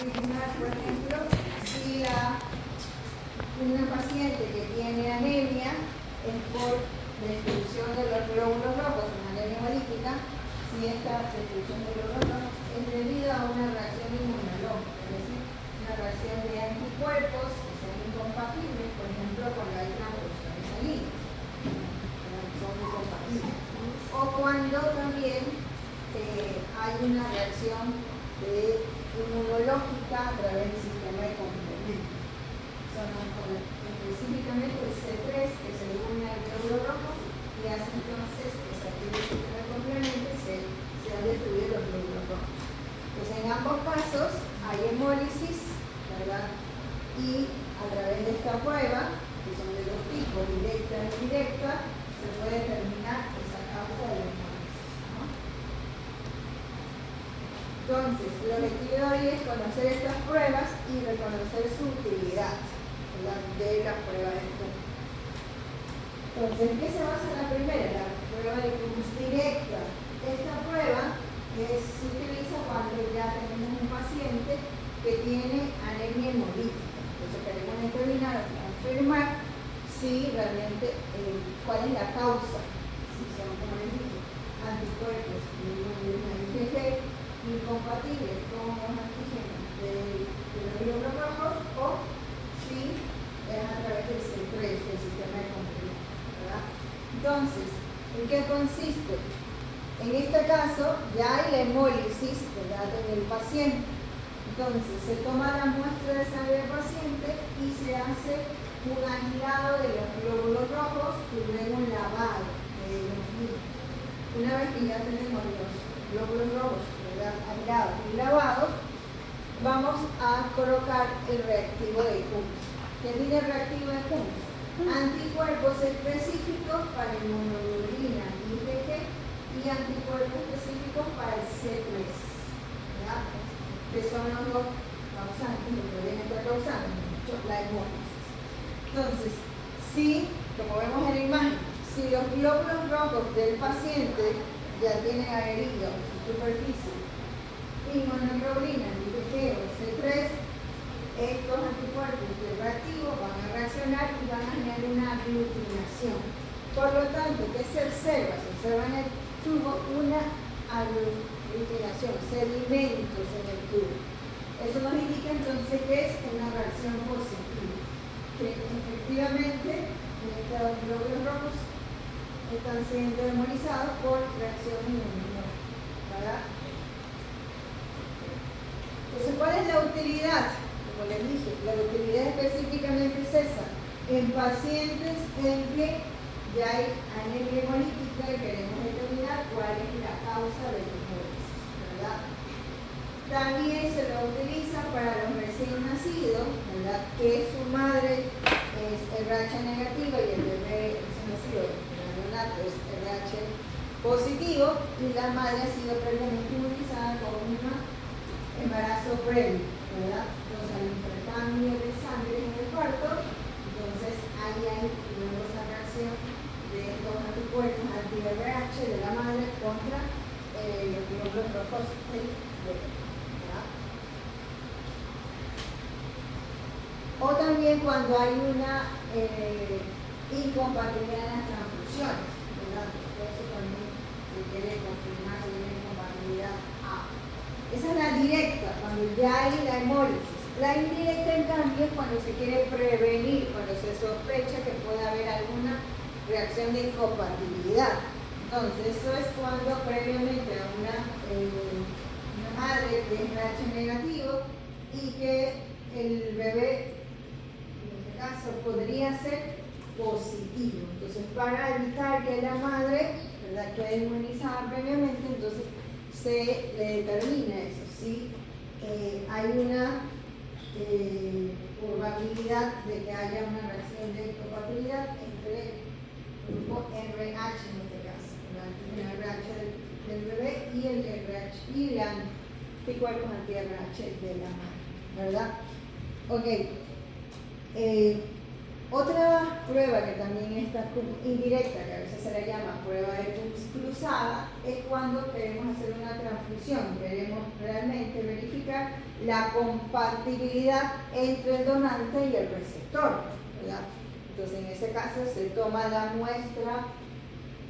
confirmar, por ejemplo, si una paciente que tiene anemia es por destrucción de los glóbulos rojos, una anemia hemolítica, si esta destrucción de los glóbulos rojos es debido a una reacción inmunológica, es decir, una reacción de anticuerpos que son incompatibles, por ejemplo, con la transfusión sanguínea, son incompatibles. O cuando también hay una reacción inmunológica a través del sistema de complemento. Son específicamente el C3, que se une al glóbulo rojo, y hace entonces que se active el sistema de complemento y se han destruido los glóbulos rojos. Entonces, en ambos casos hay hemólisis, ¿verdad? Y a través de esta prueba, que son de dos tipos, directa e indirecta, se puede determinar esa causa de la hemólisis, ¿no? Entonces, el objetivo de hoy es conocer estas pruebas y reconocer su utilidad, ¿verdad?, de las pruebas de Coombs. Entonces, ¿en qué se basa la primera? La prueba de Coombs directa. Esta prueba se utiliza cuando ya tenemos un paciente que tiene anemia hemolítica. Entonces, queremos determinar o confirmar si realmente, cuál es la causa, si son, como les dije, anticuerpos de una IgG incompatibles con los antígenos de los glóbulos rojos, o si es a través del C3, del sistema de complemento, ¿verdad? Entonces, ¿en qué consiste? En este caso, ya hay la hemólisis, ¿verdad?, en el paciente. Entonces, se toma la muestra de sangre del paciente y se hace un aislado de los glóbulos rojos y luego un lavado de los mismos. Una vez que ya tenemos los glóbulos rojos, ¿verdad?, aislados y lavados, vamos a colocar el reactivo de Coombs. ¿Qué tiene el reactivo de Coombs? Anticuerpos específicos para inmunoglobulina IgG y anticuerpos específicos para el C3, ¿verdad?, que son los dos causantes, los que vienen causando la hemólisis. Entonces, si, como vemos en la imagen, si los glóbulos rojos del paciente ya tienen adherido a su superficie inmunoglobulina IgG o C3, estos anticuerpos del reactivo van a reaccionar y van a generar una aglutinación. Por lo tanto, ¿qué se observa? Se observa en el tubo una aglutinación, sedimentos en el tubo. Eso nos indica entonces que es una reacción positiva, que efectivamente estos glóbulos rojos están siendo hemolizados por reacción inmunológica, ¿verdad? Entonces, ¿cuál es la utilidad? Como les dije, la utilidad específicamente es esa. En pacientes en que ya hay anemia hemolítica y queremos determinar cuál es la causa de la hemólisis, ¿verdad? También se lo utiliza para los recién nacidos, ¿verdad?, que su madre es RH negativa y el bebé recién nacido, el neonato, es RH positivo y la madre ha sido previamente inmunizada con un embarazo previo, ¿verdad? Entonces, el intercambio de sangre en el parto, entonces ahí hay luego esa reacción de estos anticuerpos anti-RH de la madre contra los glóbulos rojos del bebé. O también cuando hay una incompatibilidad en las transfusiones, ¿verdad? Eso también se quiere confirmar si hay una incompatibilidad A. Esa es la directa, cuando ya hay la hemólisis. La indirecta, en cambio, es cuando se quiere prevenir, cuando se sospecha que puede haber alguna reacción de incompatibilidad. Entonces, eso es cuando previamente a una madre que es RH negativo y que el bebé, en este caso, podría ser positivo. Entonces, para evitar que la madre, ¿verdad?, quede inmunizada previamente, entonces se le determina eso. Si hay una probabilidad de que haya una reacción de incompatibilidad entre el grupo RH en este caso, el RH del bebé y el RH y el anticuerpos anti-RH de la madre, ¿verdad? Ok. Otra prueba que también está indirecta, que a veces se le llama prueba de Toombs cruzada, es cuando queremos hacer una transfusión, queremos realmente verificar la compatibilidad entre el donante y el receptor, ¿verdad? Entonces en ese caso se toma la muestra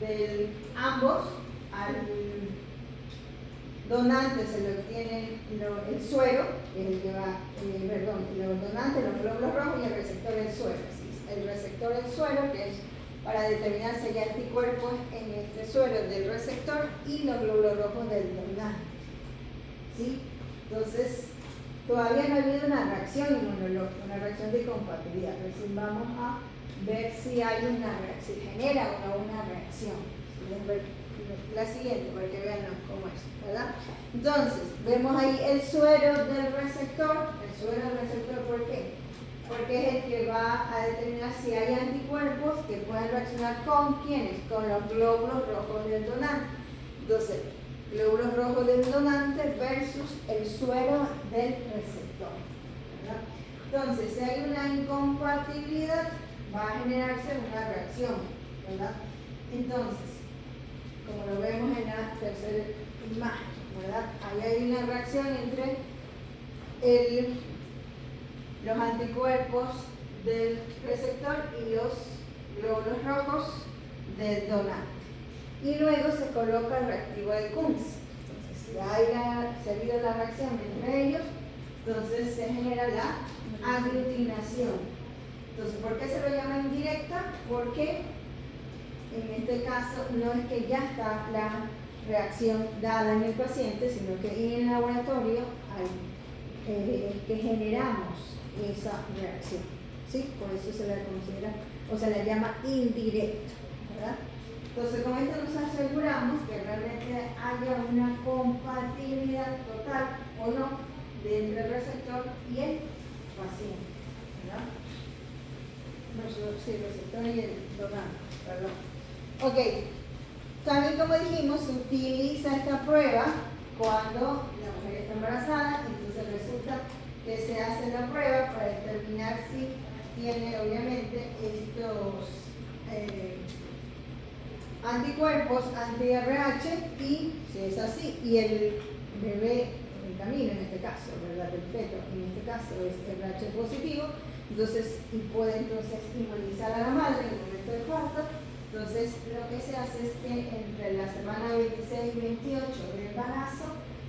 de ambos, al donante se le obtiene el suero, que es el que va, los donantes, los glóbulos rojos, y el receptor el suero. El receptor del suero, que es para determinar si hay anticuerpos en este suero del receptor, y los glóbulos rojos del donante. ¿Sí? Entonces, todavía no ha habido una reacción inmunológica, una reacción de compatibilidad. Recién vamos a ver si hay una reacción, si genera o no una reacción. La siguiente, para que vean cómo es, ¿verdad? Entonces, vemos ahí el suero del receptor. El suero del receptor, ¿por qué? Porque es el que va a determinar si hay anticuerpos que pueden reaccionar con ¿quiénes? Con los glóbulos rojos del donante. Entonces, glóbulos rojos del donante versus el suero del receptor, ¿verdad? Entonces, si hay una incompatibilidad, va a generarse una reacción, ¿verdad? Entonces, como lo vemos en la tercera imagen, ¿verdad? Ahí hay una reacción entre los anticuerpos del receptor y los glóbulos rojos del donante. Y luego se coloca el reactivo de Coombs. Entonces, si ha habido la reacción entre ellos, entonces se genera la aglutinación. Entonces, ¿por qué se lo llama indirecta? Porque en este caso no es que ya está la reacción dada en el paciente, sino que en el laboratorio que generamos esa reacción, ¿sí? Por eso se la considera, o se la llama indirecta, ¿verdad? Entonces, con esto nos aseguramos que realmente haya una compatibilidad total o no entre el receptor y el paciente, ¿verdad? Sí, el receptor y el donante, perdón. Ok, también como dijimos, se utiliza esta prueba cuando la mujer está embarazada, entonces resulta que se hace la prueba para determinar si tiene obviamente estos anticuerpos anti-RH, y si es así, y el bebé en camino, en este caso, ¿verdad? El feto, en este caso es RH positivo, entonces, y puede entonces inmunizar a la madre en el momento del parto. Entonces, lo que se hace es que entre la semana 26 y 28 del embarazo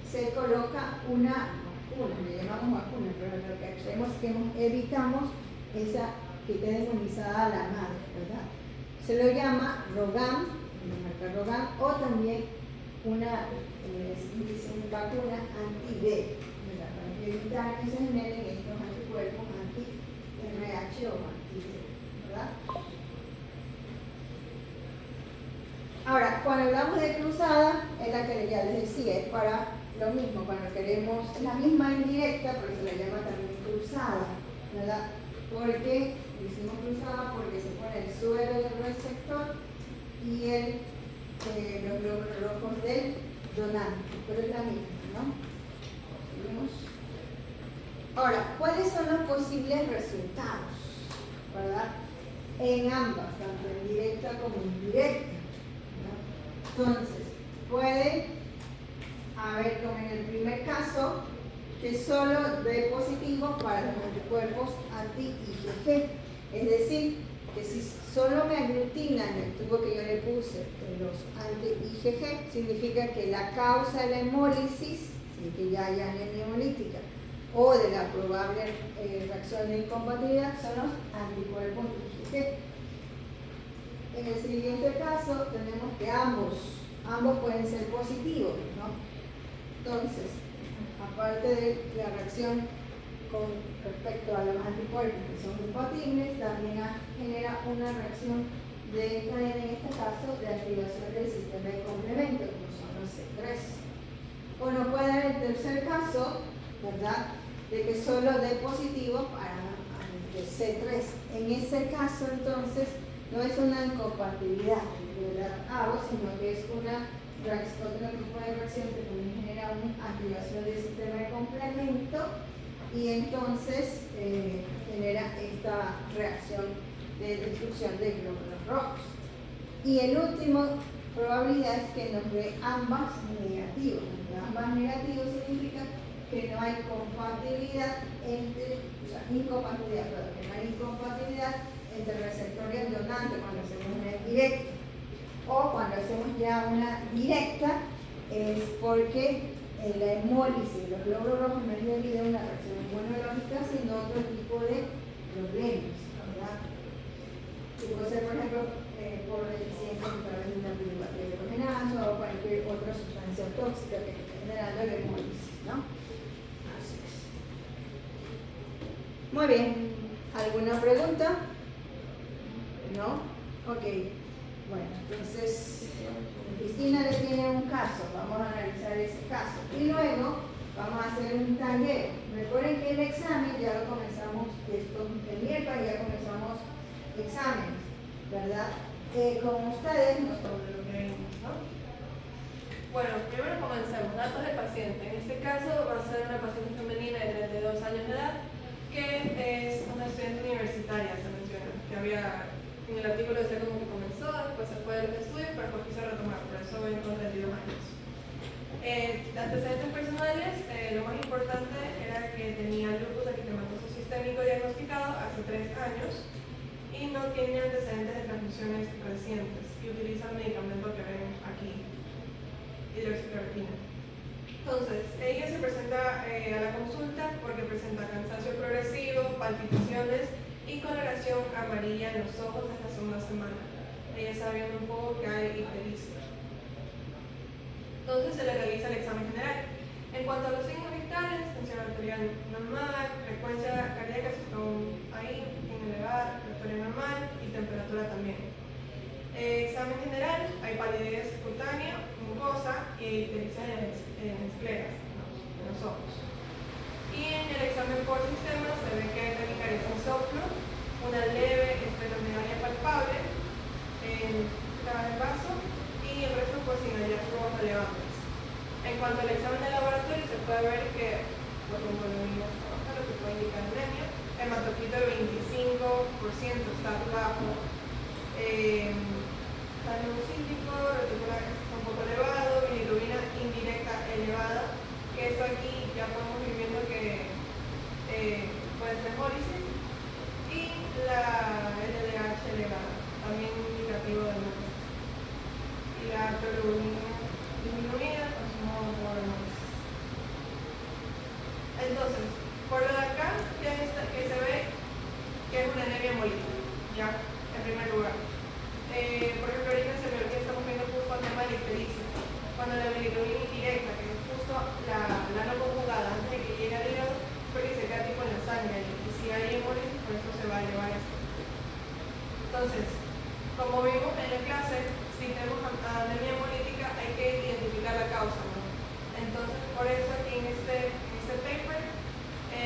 se coloca una vacuna, le llamamos vacuna, pero lo que hacemos es que evitamos esa que quede inmunizada a la madre, ¿verdad? Se lo llama RhoGAM, la marca RhoGAM, o también una vacuna anti-D, para evitar que se generen estos anticuerpos anti-RH o anti-D, ¿verdad? Ahora, cuando hablamos de cruzada, es la que ya les decía, es para lo mismo, cuando queremos la misma indirecta, pero se la llama también cruzada, ¿verdad? Porque hicimos cruzada porque se pone el suero del receptor y los glóbulos rojos del donante, pero es la misma, ¿no? Seguimos. Ahora, ¿cuáles son los posibles resultados? ¿Verdad? En ambas, tanto en directa como en indirecta. Entonces, puede haber, como en el primer caso, que solo dé positivo para los anticuerpos anti-IgG. Es decir, que si solo me aglutinan el tubo que yo le puse de los anti-IgG, significa que la causa de la hemólisis, sin que ya haya anemia hemolítica, o de la probable reacción de incompatibilidad, son los anticuerpos IgG. En el siguiente caso tenemos que ambos pueden ser positivos, ¿no? Entonces, aparte de la reacción con respecto a los anticuerpos que son compatibles, también genera una reacción de cadena, en este caso, de activación del sistema de complemento, como son los C3. O no puede haber el tercer caso, ¿verdad?, de que solo dé positivo para el C3. En ese caso, entonces, no es una incompatibilidad de la AVO, sino que es otro tipo de reacción que también genera una activación del sistema de complemento y entonces genera esta reacción de destrucción de glóbulos rojos. Y el último probabilidad es que nos dé ambas negativos. Ambas negativos significa que no hay compatibilidad entre, incompatibilidad, perdón, que no hay incompatibilidad entre el receptor y el donante cuando hacemos una indirecta. O cuando hacemos ya una directa es porque la hemólisis de los glóbulos rojos no es debido a una reacción inmunológica, sino a otro tipo de problemas, ¿verdad? Que puede ser, por ejemplo, por deficiencia a través de una hidrogenasa o cualquier otra sustancia tóxica que esté generando la hemólisis, ¿no? Así es. Muy bien. ¿Alguna pregunta? ¿No? Ok. Bueno, entonces Cristina le tiene un caso, vamos a analizar ese caso y luego vamos a hacer un taller. Recuerden que el examen ya lo comenzamos, el miércoles ya comenzamos exámenes, ¿verdad? Con ustedes nosotros lo que vimos, ¿no? Bueno, primero comencemos. Datos del paciente. En este caso va a ser una paciente femenina de 32 años de edad que es una estudiante universitaria, se menciona, que había, en el artículo decía cómo que comenzó, después se fue de los estudios, pero después quiso retomar, por eso ven con 32 años. Antecedentes personales, lo más importante era que tenía lupus eritematoso sistémico diagnosticado hace 3 años y no tiene antecedentes de transfusiones recientes y utiliza el medicamento que ven aquí, hidroxicloroquina. Entonces, ella se presenta a la consulta porque presenta cansancio progresivo, palpitaciones y coloración amarilla en los ojos desde hace una semana. Ella está viendo un poco que hay ictericia. Entonces se le realiza el examen general. En cuanto a los signos vitales, tensión arterial normal, frecuencia cardíaca están ahí, en elevada, respiratoria normal y temperatura también. Examen general, hay palidez cutánea, mucosa y ictericia en escleras, en los ojos. Y en el examen por sistema se ve que hay taquicardia sin soplo, una leve esplenomegalia palpable en cada vaso y el resto pues sin hallar flujos relevantes. En cuanto al examen de laboratorio se puede ver que por hemoglobina lo que puede indicar anemia, hematocrito de 25% está bajo, leucítico, reticular está un poco elevado, bilirrubina indirecta elevada, que esto aquí ya podemos ir viendo que puede ser hemólisis, y la LDH elevada, también indicativo de hemólisis. Y la bilirrubina disminuida, consumo por hemólisis. Entonces, por lo de acá, que se ve que es una anemia hemolítica, ya, en primer lugar. Por ejemplo, ahorita en semiología estamos viendo justo el tema de la ictericia. Cuando la bilirrubina indirecta, que es justo la no conjugada antes de que llegue al hígado, porque se queda tipo en la sangre, y si hay hemólisis, por eso se va a elevar esto. Entonces, como vimos en la clase, si tenemos anemia hemolítica hay que identificar la causa, ¿no? Entonces, por eso aquí en este paper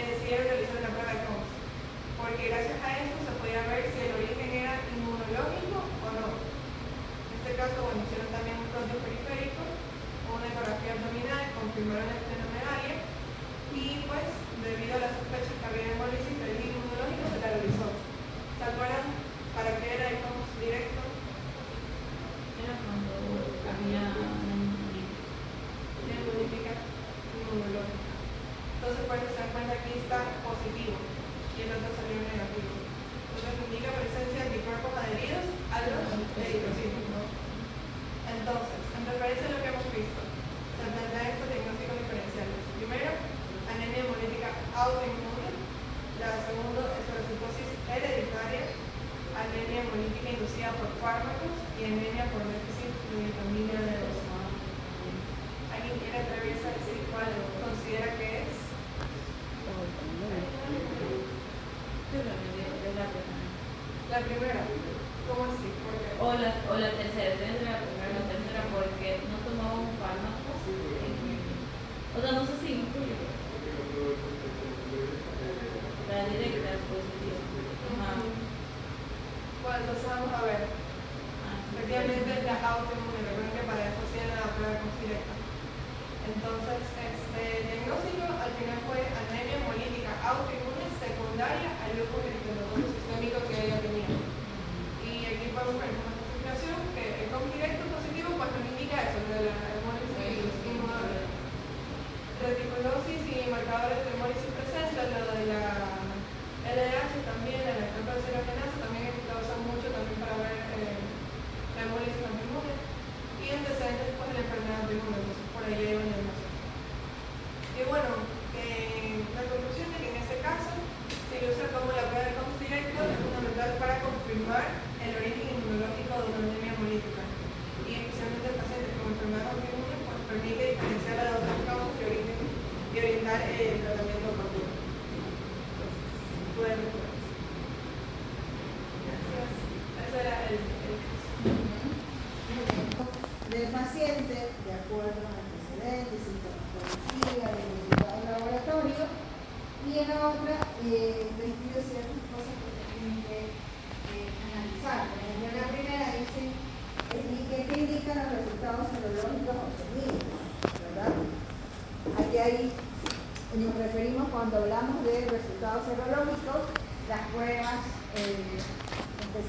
decidieron realizar una prueba de Combs, porque gracias a esto se podía ver si el origen era inmunológico o no. En este caso, bueno, hicieron también un control periférico, una ecografía abdominal, confirmaron la esplenomegalia y pues, debido a la sospecha que había hemólisis del origen inmunológico, se la realizó. ¿Se acuerdan para qué era el Combs directo? Era cuando había una hemolítica inmunológica. Entonces, por eso se dan cuenta que aquí está positivo y el otro salió negativo. Entonces, indica presencia de anticuerpos adheridos a los eritrocitos, ¿no? Entonces, en referencia a lo que hemos visto, se plantean estos diagnósticos diferenciales. Primero, anemia hemolítica autoinmune. La segunda, estrocitosis hereditaria, anemia hemolítica inducida por fármacos y anemia por déficit de vitamina D2. ¿Alguien quiere atreverse a decir cuál considera que es? La primera. ¿Cómo así? ¿Por qué? O la tercera, debe ser la primera o la tercera porque no tomaba un fármaco. O sea, no sé si influye. La directa es positiva. Bueno, entonces vamos a ver. Efectivamente es la autoinmune, recuerden que para eso sí era la prueba directa. Entonces, diagnóstico al final fue anemia hemolítica autoinmune secundaria al lupus eritematoso sistémico que ella tenía. acuerdo a los antecedentes, sintomatología, el resultado del laboratorio, y en la otra describe ciertas cosas que se tienen que analizar. Por ejemplo, en la primera dice que indican los resultados serológicos obtenidos, ¿verdad? Ahí nos referimos cuando hablamos de resultados serológicos, las pruebas